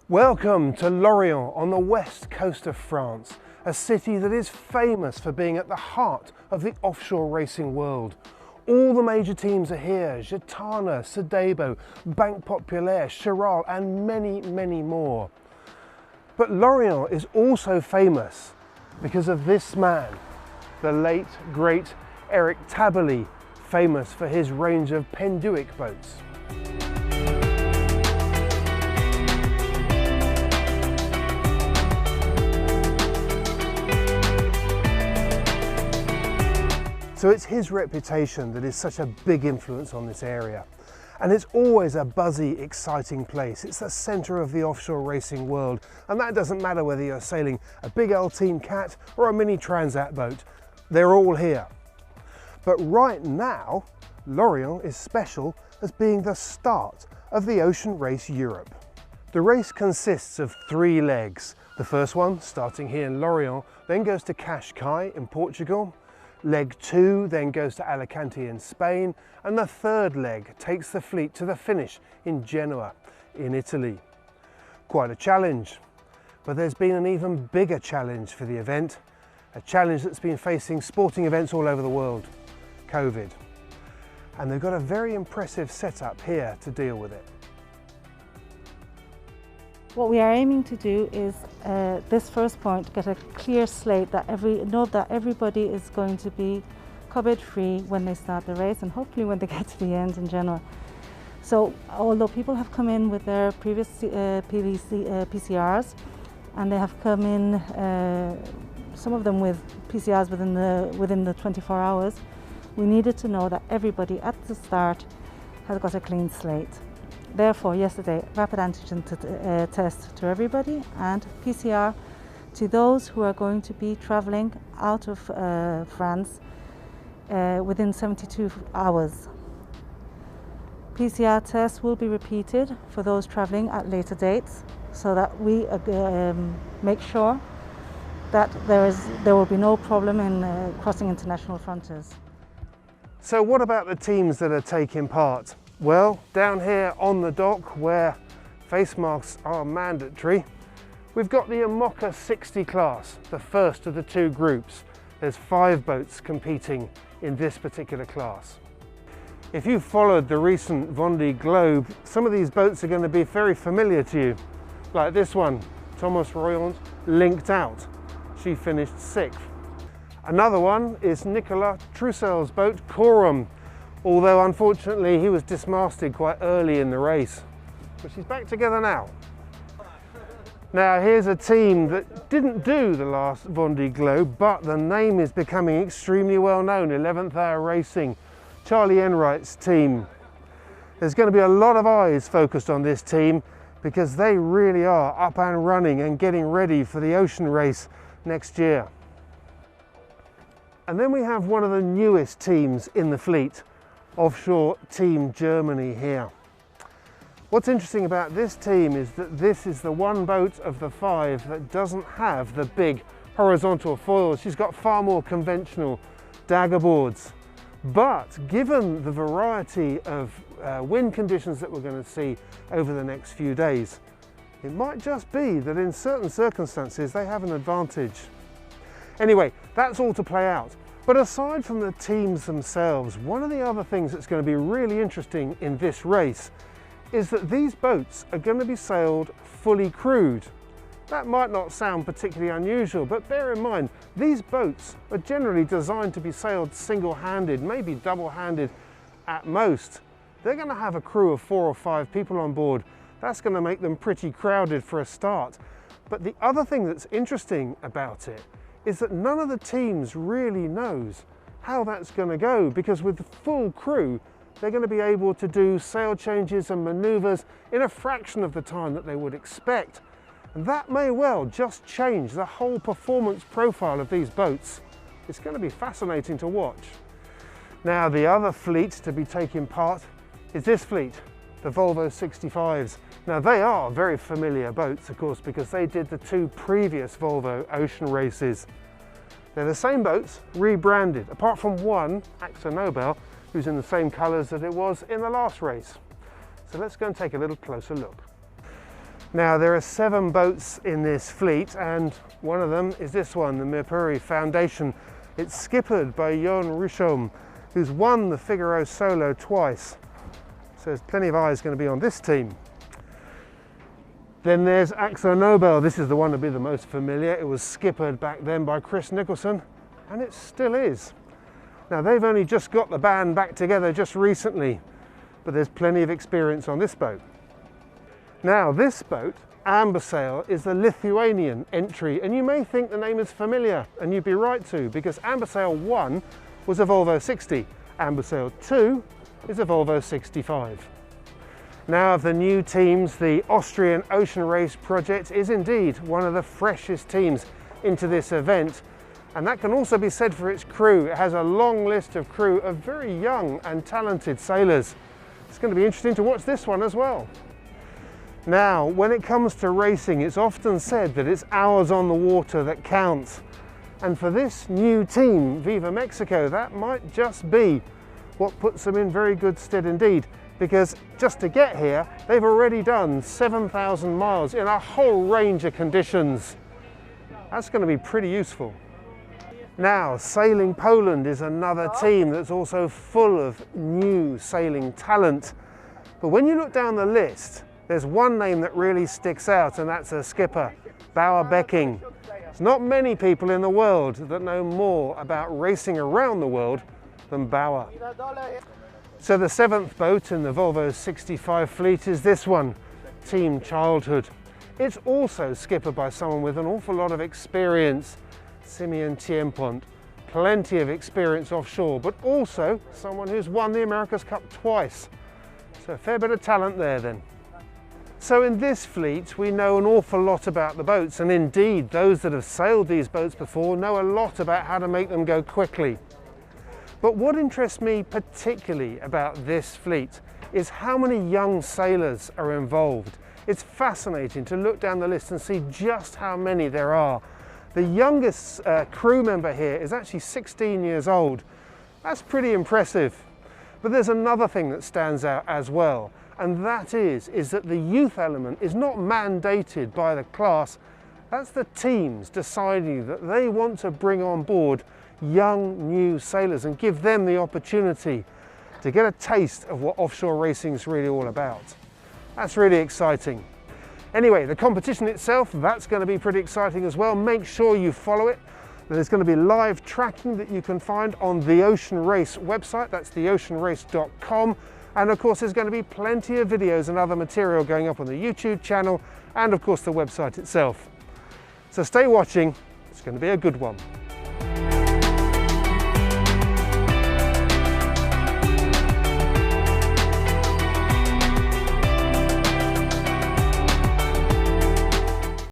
Welcome to Lorient on the west coast of France, a city that is famous for being at the heart of the offshore racing world. All the major teams are here: Gitana, Sedebo, Banque Populaire, Chiral and many more. But Lorient is also famous because of this man, the late great Eric Tabarly, famous for his range of Penduic boats. So it's his reputation that is such a big influence on this area. And it's always a buzzy, exciting place. It's the centre of the offshore racing world. And that doesn't matter whether you're sailing a big old Team Cat or a mini Transat boat. They're all here. But right now, Lorient is special as being the start of the Ocean Race Europe. The race consists of 3 legs. The first one, starting here in Lorient, then goes to Cascais in Portugal. Leg 2 then goes to Alicante in Spain, and the third leg takes the fleet to the finish in Genoa in Italy. Quite a challenge, but there's been an even bigger challenge for the event, a challenge that's been facing sporting events all over the world: COVID. And they've got a very impressive setup here to deal with it. What we are aiming to do is, this first point, get a clear slate that know that everybody is going to be COVID free when they start the race, and hopefully when they get to the end in Genoa. So although people have come in with their previous PCRs, and they have come in, some of them with PCRs within the 24 hours, we needed to know that everybody at the start has got a clean slate. Therefore, yesterday, rapid antigen test to everybody and PCR to those who are going to be travelling out of France within 72 hours. PCR tests will be repeated for those travelling at later dates, so that we make sure that there will be no problem in crossing international frontiers. So what about the teams that are taking part? Well, down here on the dock, where face masks are mandatory, we've got the Imoca 60 class, the first of the 2 groups. There's 5 boats competing in this particular class. If you followed the recent Vendée Globe, some of these boats are going to be very familiar to you. Like this one, Thomas Royant, linked out. She finished 6th. Another one is Nicolas Troussel's boat, Corum, although unfortunately he was dismasted quite early in the race. But she's back together now. Now here's a team that didn't do the last Vendée Globe, but the name is becoming extremely well known, 11th Hour Racing, Charlie Enright's team. There's going to be a lot of eyes focused on this team because they really are up and running and getting ready for the ocean race next year. And then we have one of the newest teams in the fleet, Offshore Team Germany here. What's interesting about this team is that this is the one boat of the 5 that doesn't have the big horizontal foils. She's got far more conventional dagger boards. But given the variety of wind conditions that we're going to see over the next few days, it might just be that in certain circumstances they have an advantage. Anyway, that's all to play out. But aside from the teams themselves, one of the other things that's going to be really interesting in this race is that these boats are going to be sailed fully crewed. That might not sound particularly unusual, but bear in mind, these boats are generally designed to be sailed single-handed, maybe double-handed at most. They're going to have a crew of 4 or 5 people on board. That's going to make them pretty crowded for a start. But the other thing that's interesting about it is that none of the teams really knows how that's going to go, because with the full crew, they're going to be able to do sail changes and manoeuvres in a fraction of the time that they would expect. And that may well just change the whole performance profile of these boats. It's going to be fascinating to watch. Now, the other fleet to be taking part is this fleet, the Volvo 65s. Now, they are very familiar boats, of course, because they did the 2 previous Volvo ocean races. They're the same boats, rebranded, apart from one, Axo Nobel, who's in the same colours that it was in the last race. So let's go and take a little closer look. Now there are 7 boats in this fleet, and one of them is this one, the Mirpuri Foundation. It's skippered by Jon Rushom, who's won the Figaro Solo twice. So there's plenty of eyes going to be on this team. Then there's Akzo Nobel. This is the one to be the most familiar. It was skippered back then by Chris Nicholson, and it still is. Now they've only just got the band back together just recently, but there's plenty of experience on this boat. Now this boat, Ambersail, is the Lithuanian entry, and you may think the name is familiar, and you'd be right to, because Ambersail 1 was a Volvo 60, Ambersail 2 is a Volvo 65. Now of the new teams, the Austrian Ocean Race project is indeed one of the freshest teams into this event, and that can also be said for its crew. It has a long list of crew of very young and talented sailors. It's going to be interesting to watch this one as well. Now, when it comes to racing, it's often said that it's hours on the water that counts. And for this new team, Viva Mexico, that might just be what puts them in very good stead indeed. Because just to get here, they've already done 7,000 miles in a whole range of conditions. That's going to be pretty useful. Now, Sailing Poland is another team that's also full of new sailing talent. But when you look down the list, there's one name that really sticks out, and that's a skipper, Bauer Becking. There's not many people in the world that know more about racing around the world than Bauer. So the 7th boat in the Volvo 65 fleet is this one, Team Childhood. It's also skippered by someone with an awful lot of experience, Simeon Tiempont. Plenty of experience offshore, but also someone who's won the America's Cup twice. So a fair bit of talent there then. So in this fleet we know an awful lot about the boats, and indeed those that have sailed these boats before know a lot about how to make them go quickly. But what interests me particularly about this fleet is how many young sailors are involved. It's fascinating to look down the list and see just how many there are. The youngest crew member here is actually 16 years old. That's pretty impressive. But there's another thing that stands out as well, and that is that the youth element is not mandated by the class. That's the teams deciding that they want to bring on board young new sailors and give them the opportunity to get a taste of what offshore racing is really all about. That's really exciting. Anyway, the competition itself, that's going to be pretty exciting as well. Make sure you follow it. There's going to be live tracking that you can find on the Ocean Race website. That's theoceanrace.com. And of course, there's going to be plenty of videos and other material going up on the YouTube channel and of course the website itself. So stay watching. It's going to be a good one.